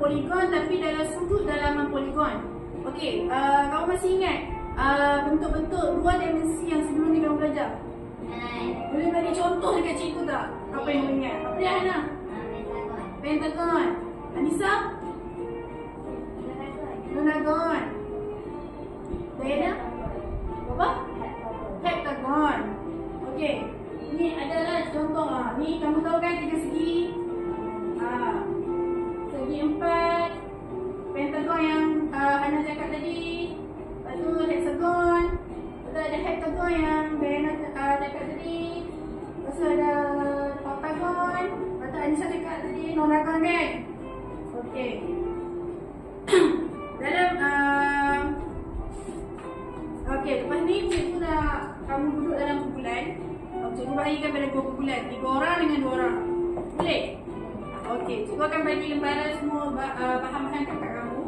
poligon tapi dalam sudut dalaman poligon. Okey, kamu masih ingat bentuk-bentuk dua dimensi yang sebelum ni kamu belajar? Boleh bagi contoh dekat cikgu tak? Apa yang kamu ingat? Apa dia Hana? Pentagon. Anissa? Nonagon. Diana? Apa? Heptagon. Okey. Ini adalah contoh ni kamu tahu kan tiga segi. Segi empat. Pentagon yang Hana cakap tadi. Lepas tu hexagon. Lepas tu ada heptagon yang Diana cakap tadi. Lepas tu ada octagon. Lepas tu Anissa cakap tadi nonagon kan? Okey. Dalam okey, lepas ni cikgu nak kamu duduk dalam kumpulan. Cikgu bagikan pada dua kumpulan, 3 orang dengan 2 orang. Boleh? Okey, cikgu akan bagi lembaran semua bahan-bahan kakak kamu.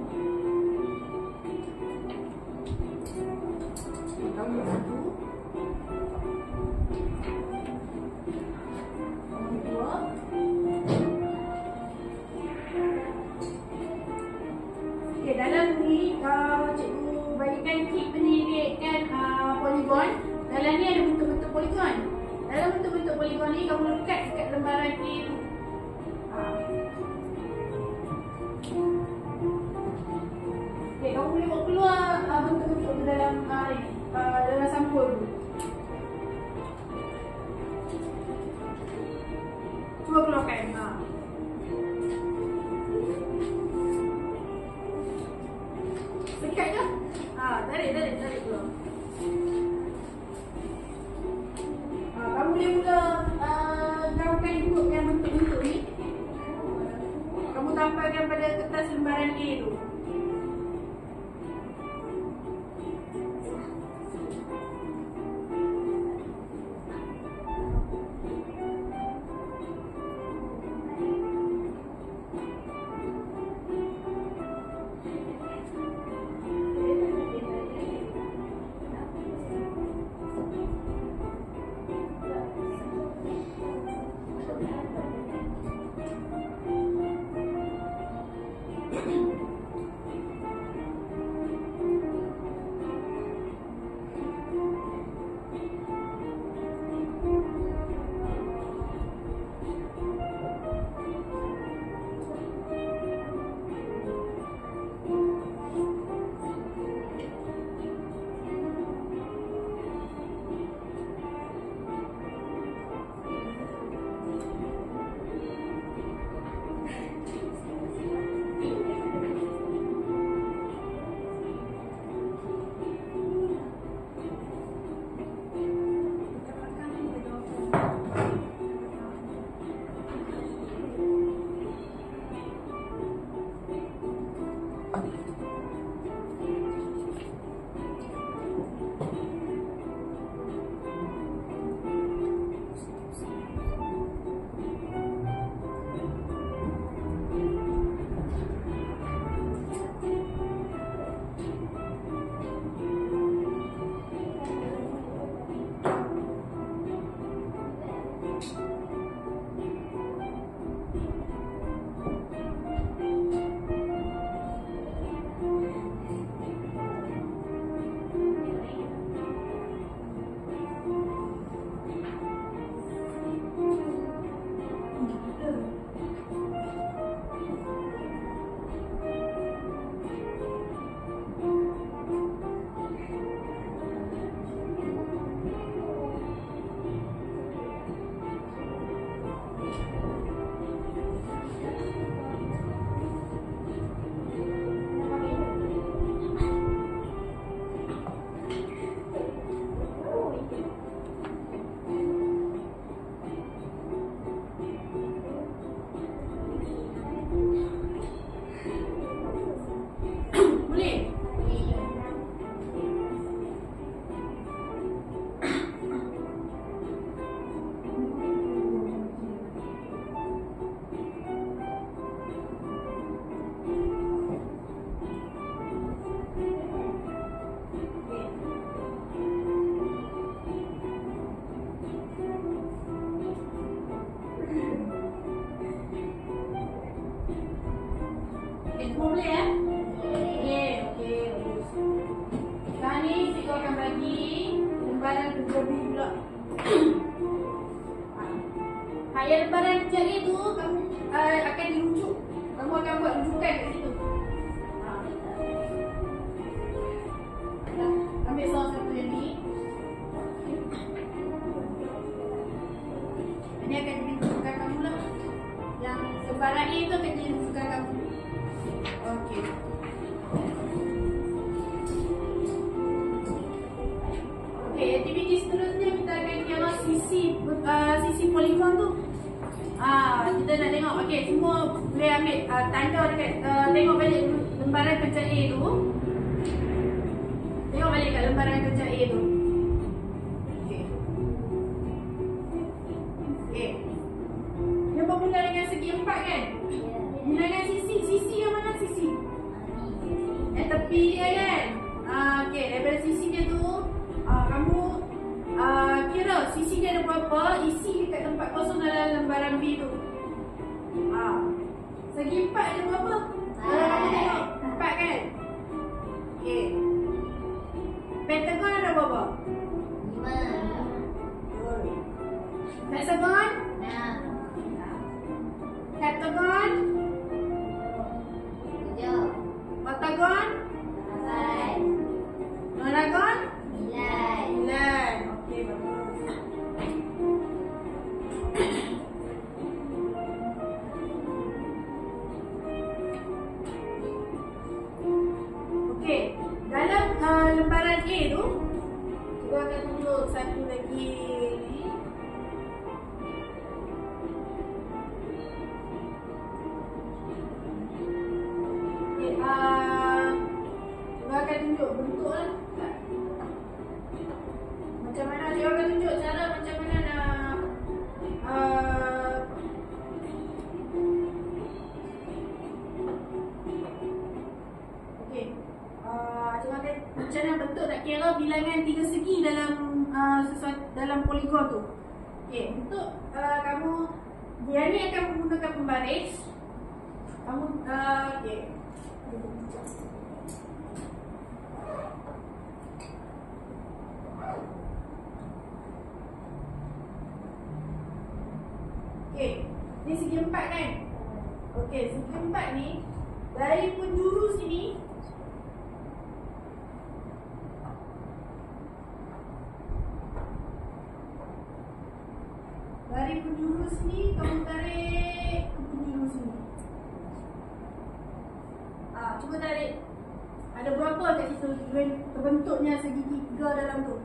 Kamu satu. Kamu dua. Okey, dalam ni cikgu bagikan kit pendidikan poligon. Dalam ni ada bentuk-bentuk poligon. Dalam bentuk-bentuk poligon ni kamu lekat dekat lembaran A tu. Okey, kamu boleh buat keluar bentuk-bentuk tu dalam dalam sampul. cikgu akan bagi lembaran kerja B pula. Yang lembaran kerja A tu kamu akan dirujuk. Kamu akan buat rujukan kat situ. Ambil salah satu yang ni. Ini akan jadi rujukan kamu lah. Yang lembaran A tu akan jadi rujukan kamu. Okey. Okey, aktiviti seterusnya kita akan tengok sisi poligon tu. Kita nak tengok. Okey, semua boleh ambil tanda dekat tengok balik lembaran kerja A tu. Tengok balik kat lembaran kerja A tu. Okey. Okey. Dia bermula dengan segi 4 kan? Mula dengan sisi yang mana sisi? Tepi dia kan? Okey, daripada sisi dia tu kamu kira sisi dia ada berapa, isi dekat tempat kosong dalam lembaran B tu. Segi 4 ada berapa? Kamu tengok 4 kan? Okey. Pentagon ada berapa? 5. Hexagon? 6. Heptagon? 7. Octagon? 8. Nonagon? 9. Okey, bagus. Okey, dalam lembaran A tu kita akan tunjuk satu lagi ni. Okey, kita akan tunjuk bentuk lah. Macam mana dia akan tunjuk cara macam mana nak okey. Macam mana bentuk nak kira bilangan 3 segi dalam dalam poligon tu. Okey, untuk kamu dia ni akan menggunakan pembaris. Kamu okey. Okey, ni segi 4 kan? Okey, segi 4 ni dari penjuru sini kamu tarik ke penjuru sini. Cuba tarik. Ada berapa kat situ terbentuknya segi 3 dalam tu?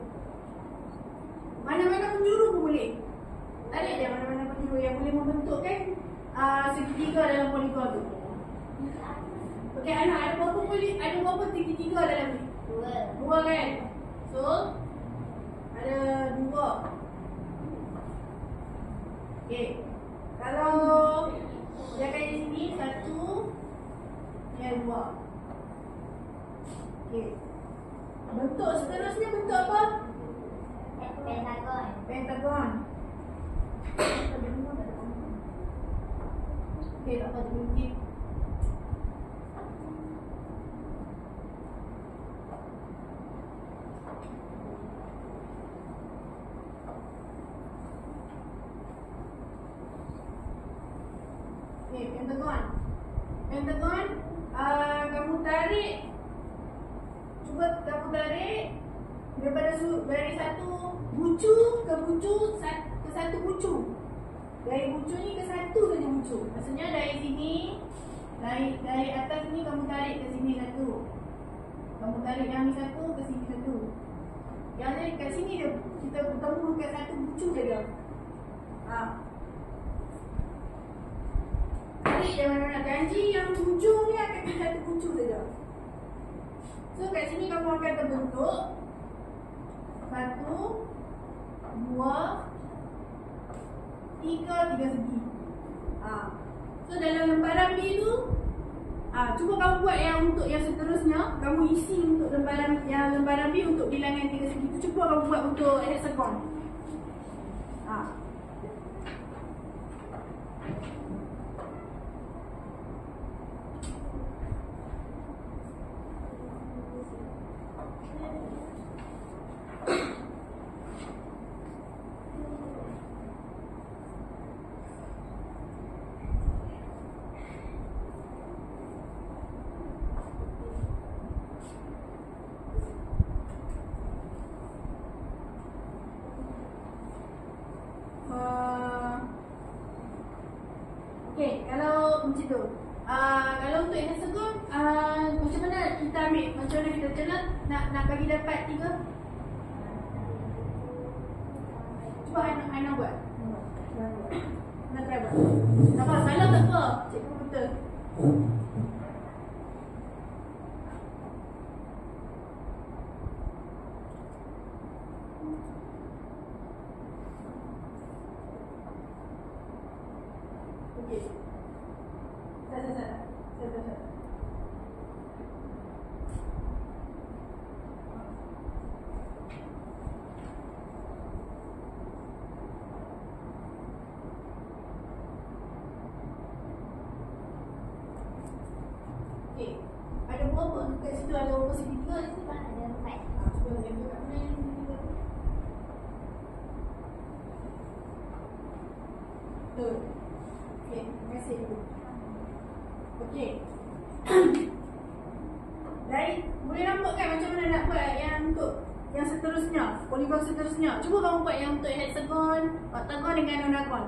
Mana-mana penjuru pun boleh. Tarik je mana-mana penjuru yang boleh membentukkan segi 3 dalam poligon tu. Okey, anak ada berapa segi 3 dalam ni? 2 kan? So ada 2. Okey. Kalau dia akan di sini 1 dan 2. Okey. Bentuk seterusnya bentuk apa? Pentagon. Okey, tak apa terbentuk. Okey, pentagon. Pentagon, kamu tarik. Cuba kamu tarik dari satu bucu ke satu bucu. Dari bucu ni ke satu saja bucu. Maksudnya dari sini, dari atas ni kamu tarik ke sini satu. Kamu tarik yang ni satu ke sini satu. Yang ni kat sini dia kita bertemu kat satu bucu saja. Tarik je mana-mana. Janji yang hujung ni akan di satu bucu saja. So kat sini kamu akan terbentuk 1, 2, 3 segi. So dalam lembaran B tu cuba kamu buat yang untuk yang seterusnya. Kamu isi untuk lembaran B untuk bilangan 3 segi tu. Cuba kamu buat untuk hexagon. macam tu. Kalau untuk hexagon, macam mana kita ambil? Macam mana kita nak bagi dapat 3? Cuba Ana buat. Ana try buat. Tak apa, salah tak apa. Cikgu betul. Okey. Salah. Okey. Ada berapa? Kat situ ada berapa segitiga? Ada 4. Cuba yang kat mana yang segitiga? Tu. Okey, terima kasih dulu. Okey. Dari boleh nampak kan macam mana nak buat yang untuk yang seterusnya, poligon seterusnya. Cuba kamu buat yang untuk hexagon, octagon dengan nonagon.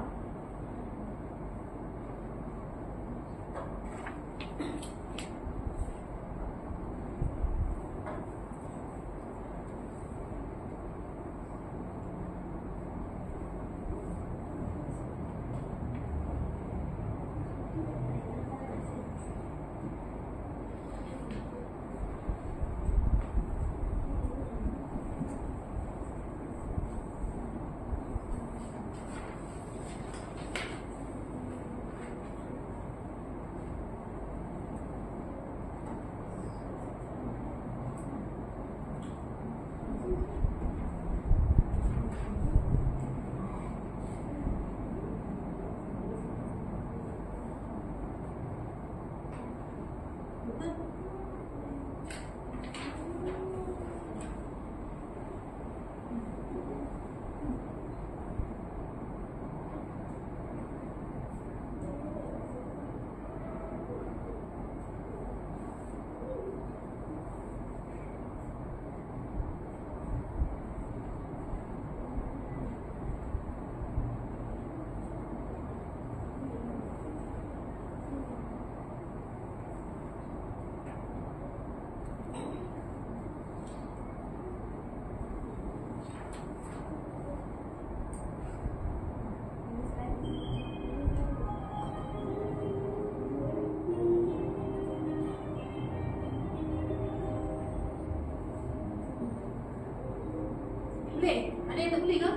Boleh? Ada yang tak boleh ke?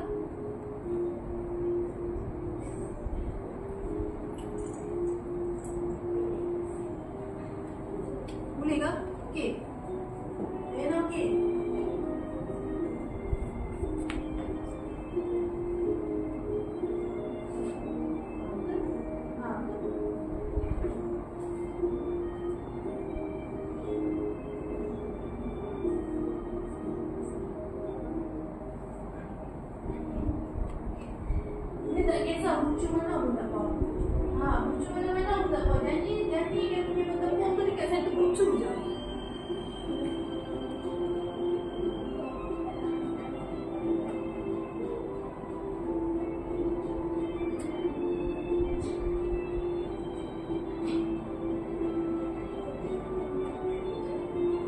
Boleh ke? Okey. Rena okey. Dia tak kisah muncul mana pun tak apa. Muncul mana-mana pun tak apa. Janji dia punya pertemuan tu dekat satu muncul je.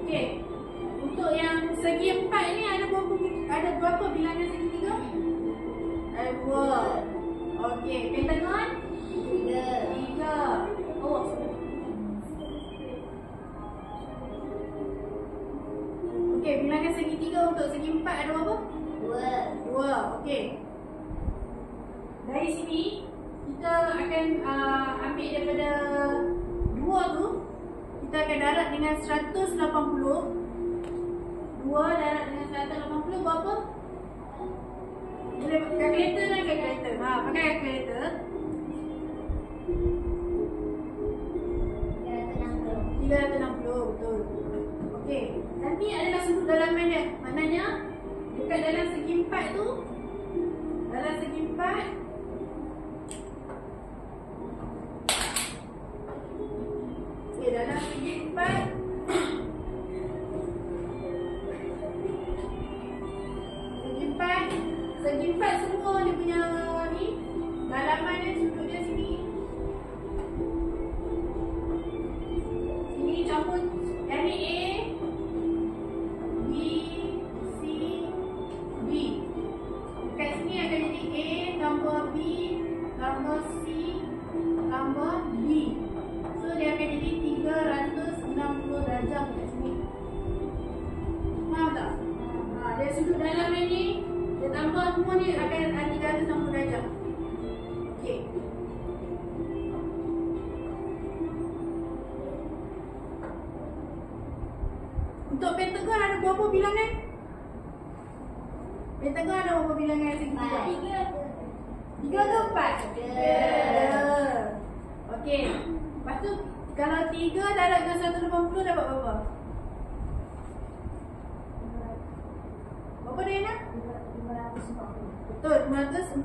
Okey. Untuk yang segi 4 ni ada berapa bilangan segitiga? Ada 2. Okey, pentagon? 3. Oh, okey, bilangan segitiga untuk segi 4 ada berapa? 2. Okey. Dari sini kita akan ambil daripada 2 tu, kita akan darat dengan 180. 2 darat dengan 180 berapa? Boleh kalkulator dan kalkulator. Pakai kalkulator. 360, betul. Okey. Nanti adalah sudut dalaman dia. Maknanya dekat dalam segi 4 tu, dalam segi 4 okey, dalam segi 4 segi 4 semua dia punya ni dalaman dia, sudut dia sini Dia tambah semua ni akan diganda 90 darjah. Okey. Untuk pentagon ada berapa bilangan? Pentagon ada berapa bilangan segitiga? 3 ke 4? 3. Okey. Lepas tu kalau 3 darab dengan 180 dapat berapa? Berapa Diana? 540. Betul, 540.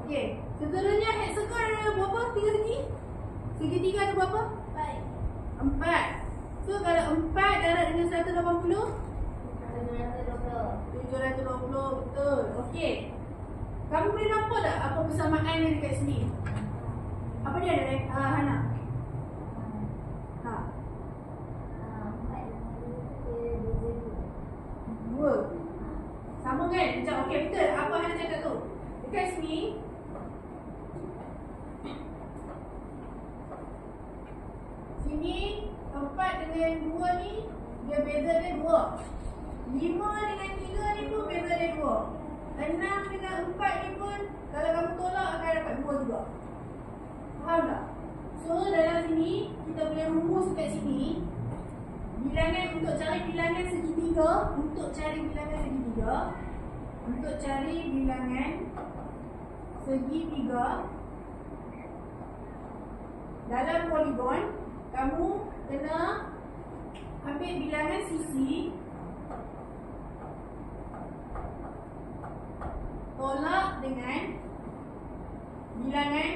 Okey. Seterusnya hexagon ada berapa? 3 segi? Segitiga ada berapa? 4. So kalau 4 darab dengan 180? 720. Betul. Okey. Kamu boleh nampak tak apa persamaan yang dekat sini? Apa dia ada Hana? Ha. 2. Sama kan? Macam okey betul. Apa Hana cakap tu? Dekat sini sini 4 dengan 2 ni dia beza dia 2. 5 dengan 3 ni pun beza dia 2. 6 dengan 4 ni pun kalau kamu tolak akan dapat 2 juga. Faham tak? So dalam sini kita boleh rumus kat sini bilangan untuk cari bilangan segitiga, untuk cari bilangan segitiga dalam poligon kamu kena ambil bilangan sisi tolak dengan bilangan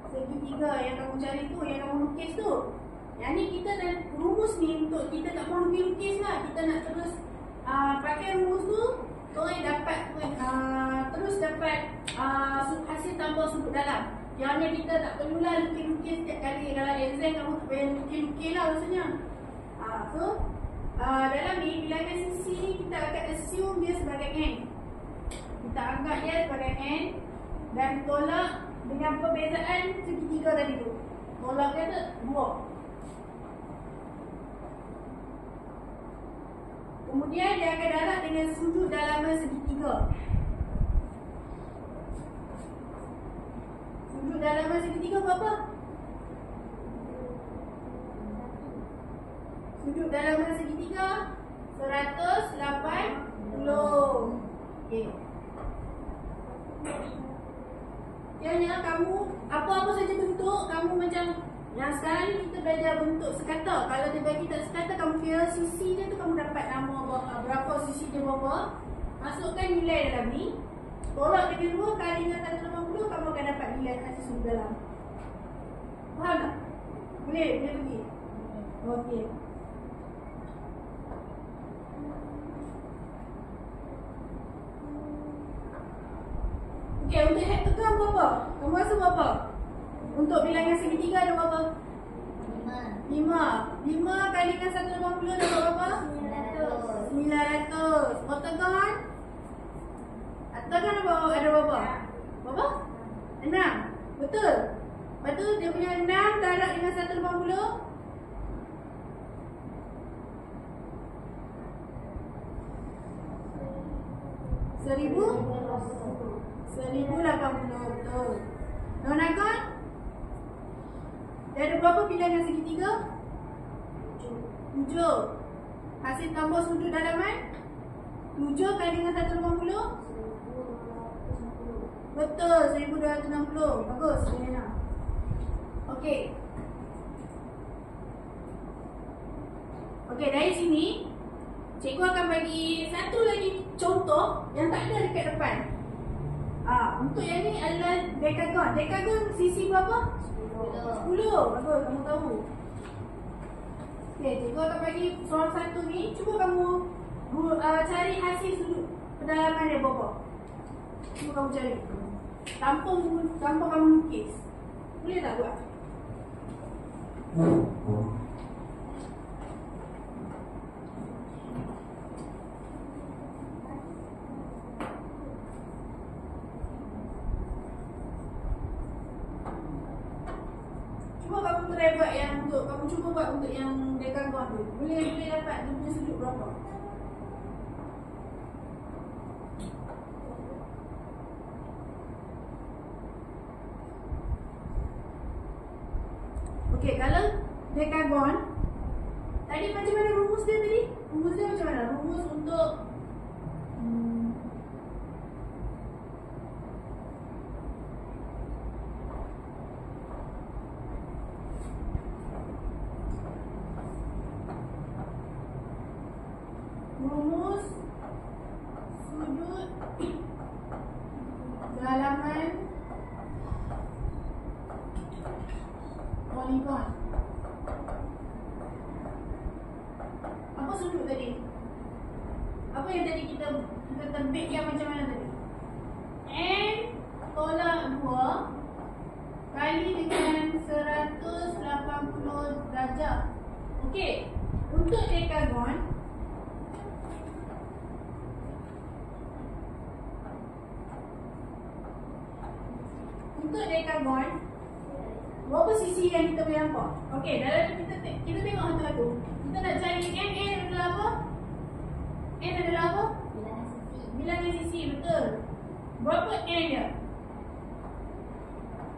segitiga yang kamu cari tu, yang kamu lukis tu. Yang ni kita dah rumus ni untuk kita tak mahu lukis lah. Kita nak terus pakai rumus tu, korang dapat terus dapat hasil tambah sudut dalam. Yang ni kita tak perlulah lukis-lukis setiap kali. Kalau exam kamu tak payah lukis-lukis lah rasanya. So dalam ni bilangan sisi ni kita akan assume dia sebagai n. Kita anggap dia sebagai n dan tolak dengan perbezaan segitiga tadi tu. Tolak dia tu 2. Kemudian dia akan darab dengan sudut dalaman segitiga. Sudut dalaman segitiga berapa? Sudut dalaman segitiga 180. Okey. Kiranya kamu apa-apa saja bentuk kamu macam yang sekarang ni kita belajar bentuk sekata. Kalau dia bagi tak sekata, kamu kira sisi dia tu, kamu dapat nama berapa sisi dia berapa. Masukkan nilai dalam ni. Tolak dengan 2 kali dengan 180, kamu akan dapat nilai hasil sudut dalam. Faham tak? Boleh? Boleh pergi? Okey. Okey, untuk hektogram berapa? Kamu rasa berapa? Untuk bilangan segitiga ada berapa? 5 kali dengan 180 ada berapa? 900. Oktagon? Oktagon ada berapa? Berapa? 6. Betul? Lepas tu dia punya 6 darab dengan 180 1080. Betul. Nonagon? Dia ada berapa bilangan segitiga? 7. Hasil tambah sudut dalaman 7 kali dengan 180? Betul, 1260. Bagus, Elena. Okey. Okey, dari sini cikgu akan bagi satu lagi contoh yang tak ada dekat depan. Untuk yang ni adalah dekagon. Dekagon sisi berapa? 10. Bagus, kamu tahu. Okey, cikgu akan bagi soal satu ni. Cuba kamu cari hasil sudut kedalaman dia berapa. Cuba kamu cari. Tanpa kamu lukis. Boleh tak buat? Cuba buat untuk yang dekagon tu. Boleh dapat dia punya sudut berapa? Okey, kalau dekagon, tadi macam mana rumus dia tadi? Rumus dia macam mana? Rumus untuk rumus sudut dalaman poligon. Apa sudut tadi? Apa yang tadi kita terbitkan macam mana tadi? N tolak 2 kali dengan 180 darjah. Okey, untuk dekagon berapa sisi yang kita boleh nampak? Okey, dalam kita tengok satu lagu. Kita nak cari N adalah apa? N adalah apa? Bilangan sisi, betul. Berapa N dia?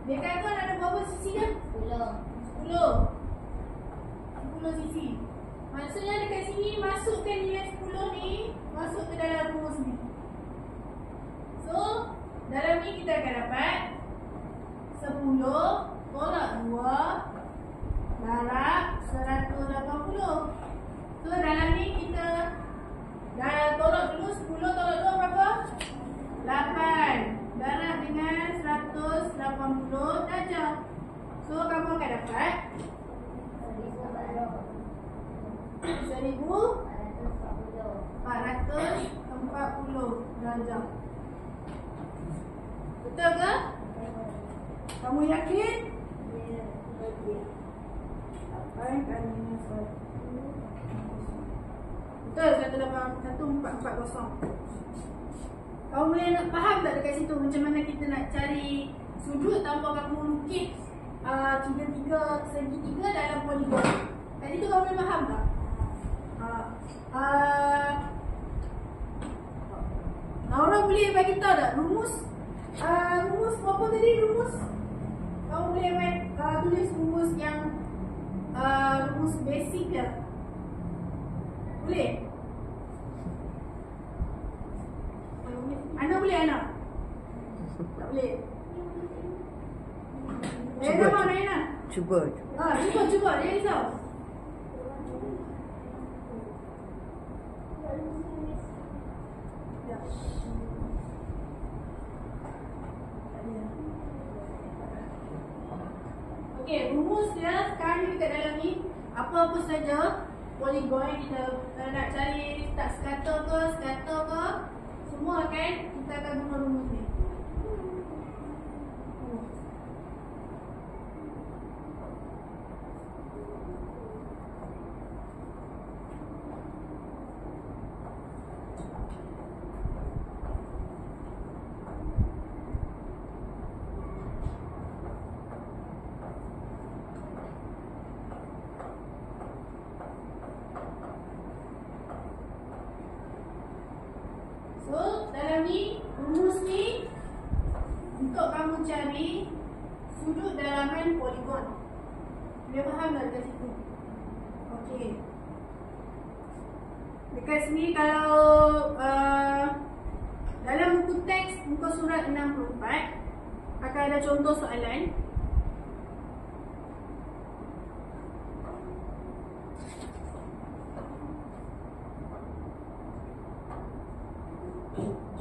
Dekagon ada berapa sisi dia? 10 sisi. Maksudnya dekat sini masukkan nilai 10 ni masuk ke dalam rumus ni. So, dalam ni kita akan dapat 10 tolak 2 darab 180. So dalam ni kita dah tolak dulu. 10 tolak 2 berapa? 8 darab dengan 180 darjah. So kamu akan dapat 1440 darjah. Betul ke? Kamu yakin? Betul, 1440. Kamu boleh nak faham tak dekat situ macam mana kita nak cari sudut tanpa kamu lukis segitiga dalam poligon? Kat situ kamu boleh faham tak? Orang boleh bagi tahu tak rumus apa tadi rumus? Kamu boleh tulis rumus yang rumus basic ke? Boleh? Ana boleh Ana? Tak boleh? Cuba. Cuba. Dia risau. Okey, rumus dia sekarang ni dekat dalam ni apa-apa saja poligon yang kita nak cari, tak scatter ke, semua akan kita akan guna rumus ni. So, dalam ni, rumus ni untuk kamu cari sudut dalaman poligon. Boleh faham tak dekat situ? Okey. Dekat sini kalau dalam buku teks muka surat 64 akan ada contoh soalan.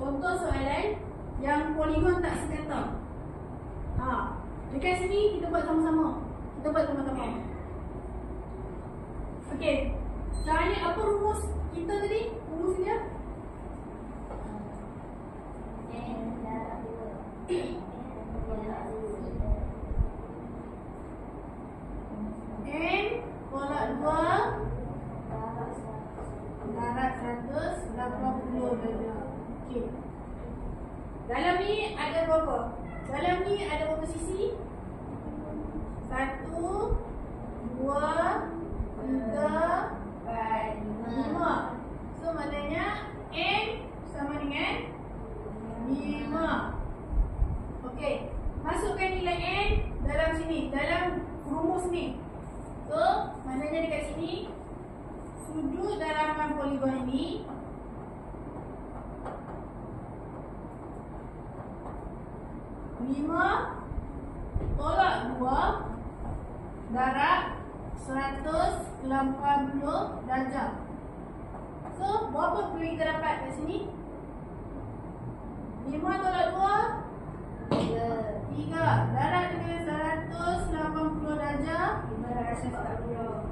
Contoh soalan yang poligon tak sekata. Dekat sini kita buat sama-sama. Okey. Sekarang ni apa rumus kita tadi? Rumus dia? N tolak 2 darab 180 darjah. Okey. Dalam ni ada berapa? Dalam ni ada berapa sisi? 1, 2, 3, 4, 5. So maknanya N sama dengan 5. Okey. Masukkan nilai N dalam sini, dalam rumus ni. 5 tolak 2 darab 180 darjah. So, berapa perlu kita dapat kat sini? 5 tolak 2 3 darab dengan 180 darjah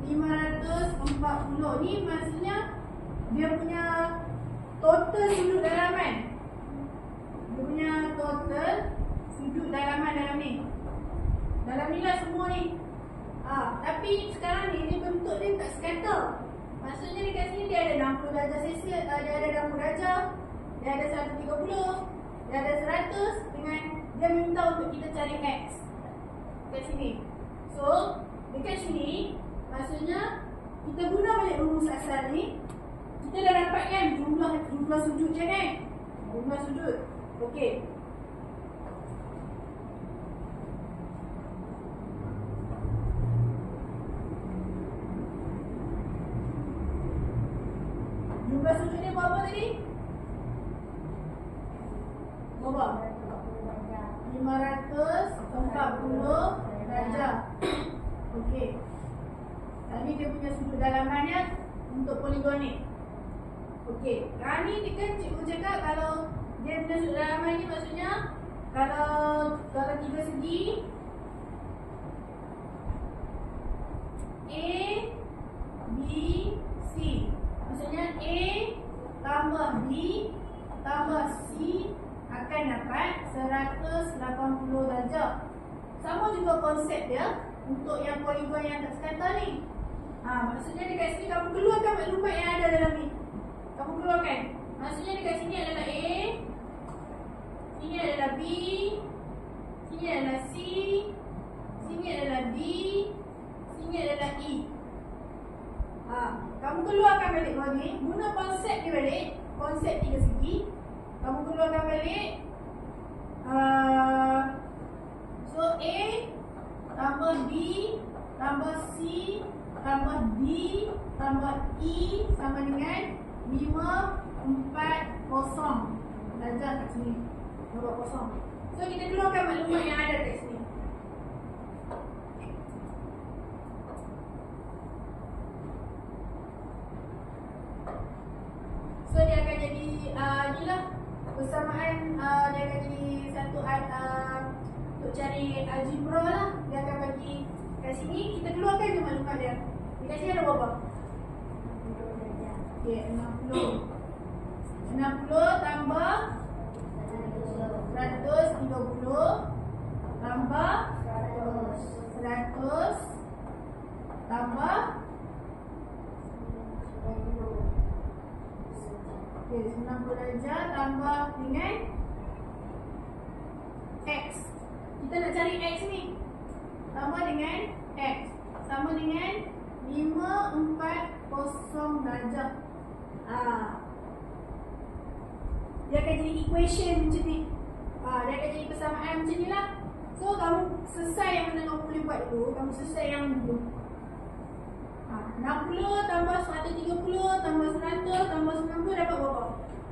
540. Ni maksudnya dia punya total sudut dalaman. Dia punya total sudut dalaman dalam ni. Dalam ni lah semua ni. Tapi sekarang ni dia bentuk dia tak scatter. Maksudnya dekat sini dia ada 60 darjah Celsius, dia ada 60 darjah, dia ada 130, dia ada 100 dengan dia minta untuk kita cari X dekat sini. So, dekat sini maksudnya kita guna balik rumus asal ni. Kita dah dapat kan jumlah sudut je kan? Jumlah sudut. Okey. Jumlah sudut dia berapa tadi? Berapa? 540 darjah. Okey. Tadi dia punya sudut dalamannya untuk poligon ni. Okey. Sekarang ni dia kan cikgu cakap kalau dia punya sudut dalaman ni maksudnya kalau tiga segi A, B, C. Maksudnya A tambah B tambah C akan dapat 180 darjah. Sama juga konsep dia untuk yang poligon yang tak sekata ni. Maksudnya dekat sini kamu keluarkan maklumat yang ada dalam ni. Kamu keluarkan. Maksudnya dekat sini adalah A, sini adalah B, sini adalah C, sini adalah D, sini adalah E. Kamu keluarkan balik bawah ni, guna konsep dia balik, konsep tiga segi. Kamu keluarkan balik. So A tambah B tambah C tambah D tambah E sama dengan 540 darjah kat sini. 540. So kita keluarkan maklumat yang ada kat sini. So dia akan jadi inilah persamaan, dia akan jadi satu untuk cari algebra lah. Dia akan bagi kat sini, kita keluarkan je maklumat dia. Dekat sini ada berapa? Okay, 60 tambah 130 tambah 100 tambah okay, 90 darjah tambah dengan X. Kita nak cari X ni. Tambah dengan X sama dengan 540 darjah. Dia akan jadi equation macam ni. Dia akan jadi persamaan macam ni lah. So kamu selesai yang mana kamu boleh buat dulu. Kamu selesai yang dulu. 60 tambah 130 tambah 100 tambah 90 dapat berapa?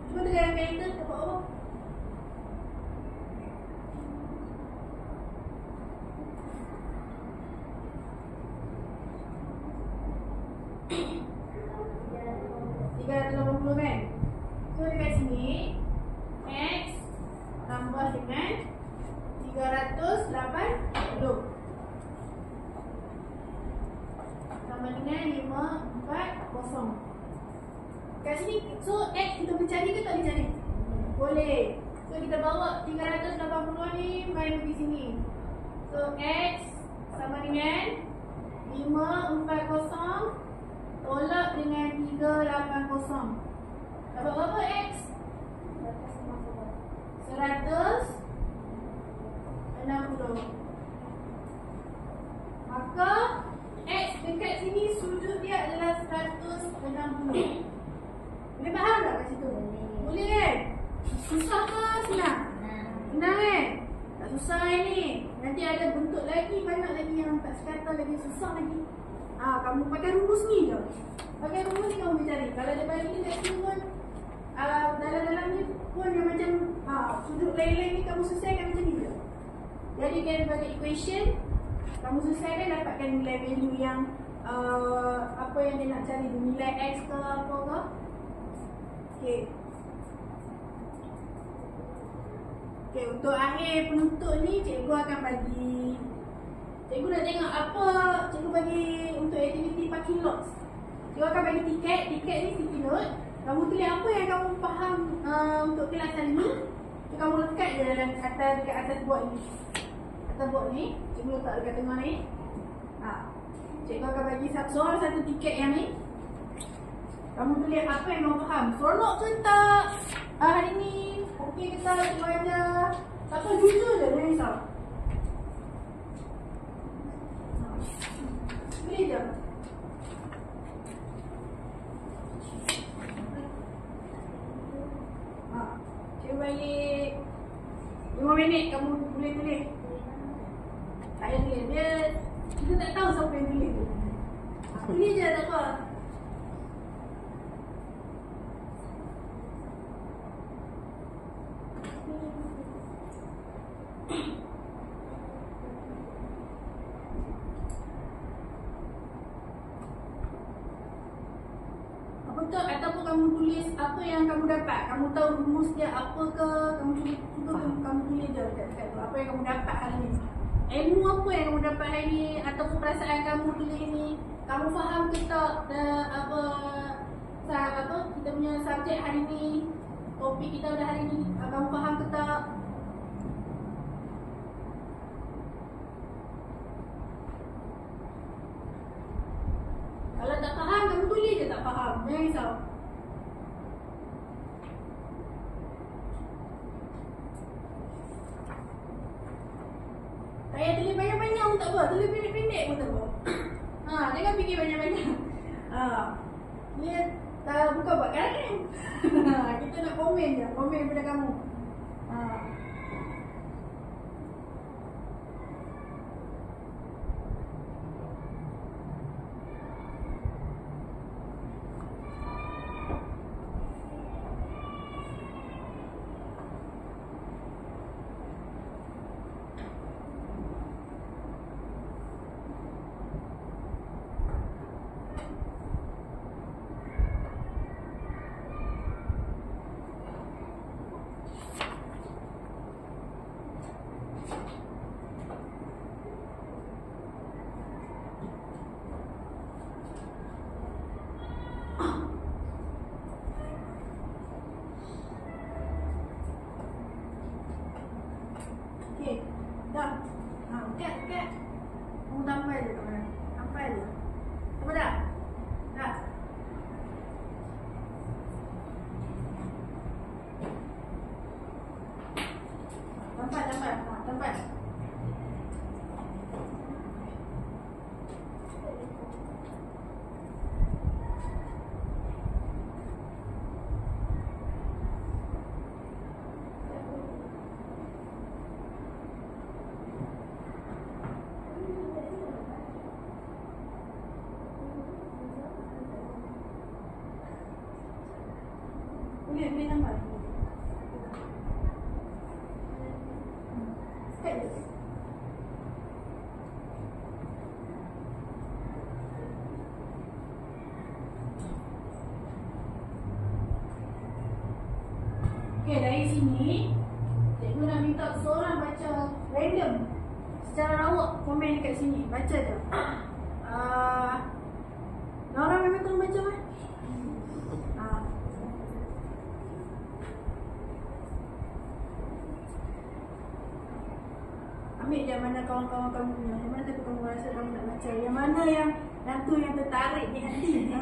Cuba tekan kalkulator dapat berapa? kan? So dekat sini X tambah dengan 380 tambah dengan 540. Kat sini, so X kita mencari ke tak dicari? Boleh. So kita bawa 380 ni main di sini. So X sama dengan 540 tolak dengan 380. Dapat berapa X? 160. Maka X dekat sini sudut dia adalah 160. Boleh faham tak kat situ? Boleh kan? Susah ke senang? Senang kan? Tak susah ni. Nanti ada bentuk lagi, banyak lagi yang tak sekata lagi, susah lagi. Kamu pakai rumus ni je. Pakai rumus ni kamu cari. Kalau dia bagi dekat sini pun dalam-dalam ni pun yang macam sudut lain-lain ni kamu selesaikan macam ni je. Jadi daripada equation, kamu selesaikan dapatkan nilai value yang apa yang dia nak cari, nilai x ke apa ke. Okey. Okey, untuk akhir penutup ni cikgu akan bagi, cikgu nak tengok apa cikgu bagi untuk aktiviti parking lots. Cikgu akan bagi tiket ni sticky note. Kamu tulis apa yang kamu faham untuk kelas hari ni. Kamu lekat je dalam dekat atas board ni. Atas board ni, cikgu letak dekat tengah ni. Cikgu akan bagi seorang satu tiket yang ni. Kamu tulis apa yang kamu faham. Seronok ke tak hari ni? Okey ke tak cikgu ajar? Tak apa, jujur je, jangan risau. Tulis je. Cikgu balik 5 minit kamu boleh tulis. Tak payah tulis, dia kita tak tahu siapa yang tulis tu. Tulis je, tak apa. Ataupun kamu tulis apa yang kamu dapat. Kamu tahu rumus dia apa ke, kamu tulis juga, kamu tulis je dekat tu apa yang kamu dapat hari ni. Ilmu apa yang kamu dapat hari ni, ataupun perasaan kamu tulis ni. Kamu faham ke tak apa kita punya subjek hari ni, topik kita dah hari ni, kamu faham ke tak? Kalau tak faham, kamu tulis je tak faham. Jangan risau. Tak payah tulis banyak-banyak pun tak apa. Tulis pendek-pendek pun tak apa. Jangan fikir banyak-banyak. Ni bukan buat karangan. Kita nak komen je. Komen daripada kamu. Okey, dah. Kat. Kamu tampal je kat mana? Tampal je. Apa dah? Dah. Tampal. Boleh tambah. Okey, dari sini cikgu nak minta seorang baca random secara rawak, komen dekat sini. Baca je. Nora memang tolong baca kan? Ambil je mana kawan-kawan kamu punya. Yang mana tu kamu rasa kamu nak baca. Yang mana yang tu yang tertarik di hati.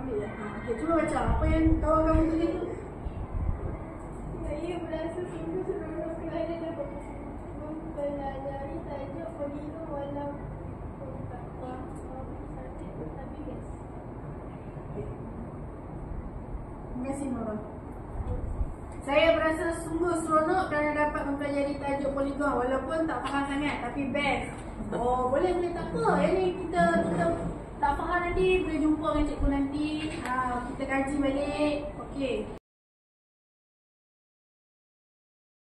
Ambil je. Okey, cuba baca. Apa yang kawan kamu tulis tu? Saya berasa sungguh seronok kerana dapat mempelajari tajuk polinom walau tak faham saja tapi best. Terima kasih Nora. Saya berasa sungguh seronok kerana dapat mempelajari tajuk poligon walaupun tak faham sangat tapi best. Oh, boleh tak apa. Yang ni kita tak faham nanti boleh jumpa dengan cikgu nanti. Kita kaji balik. Okey.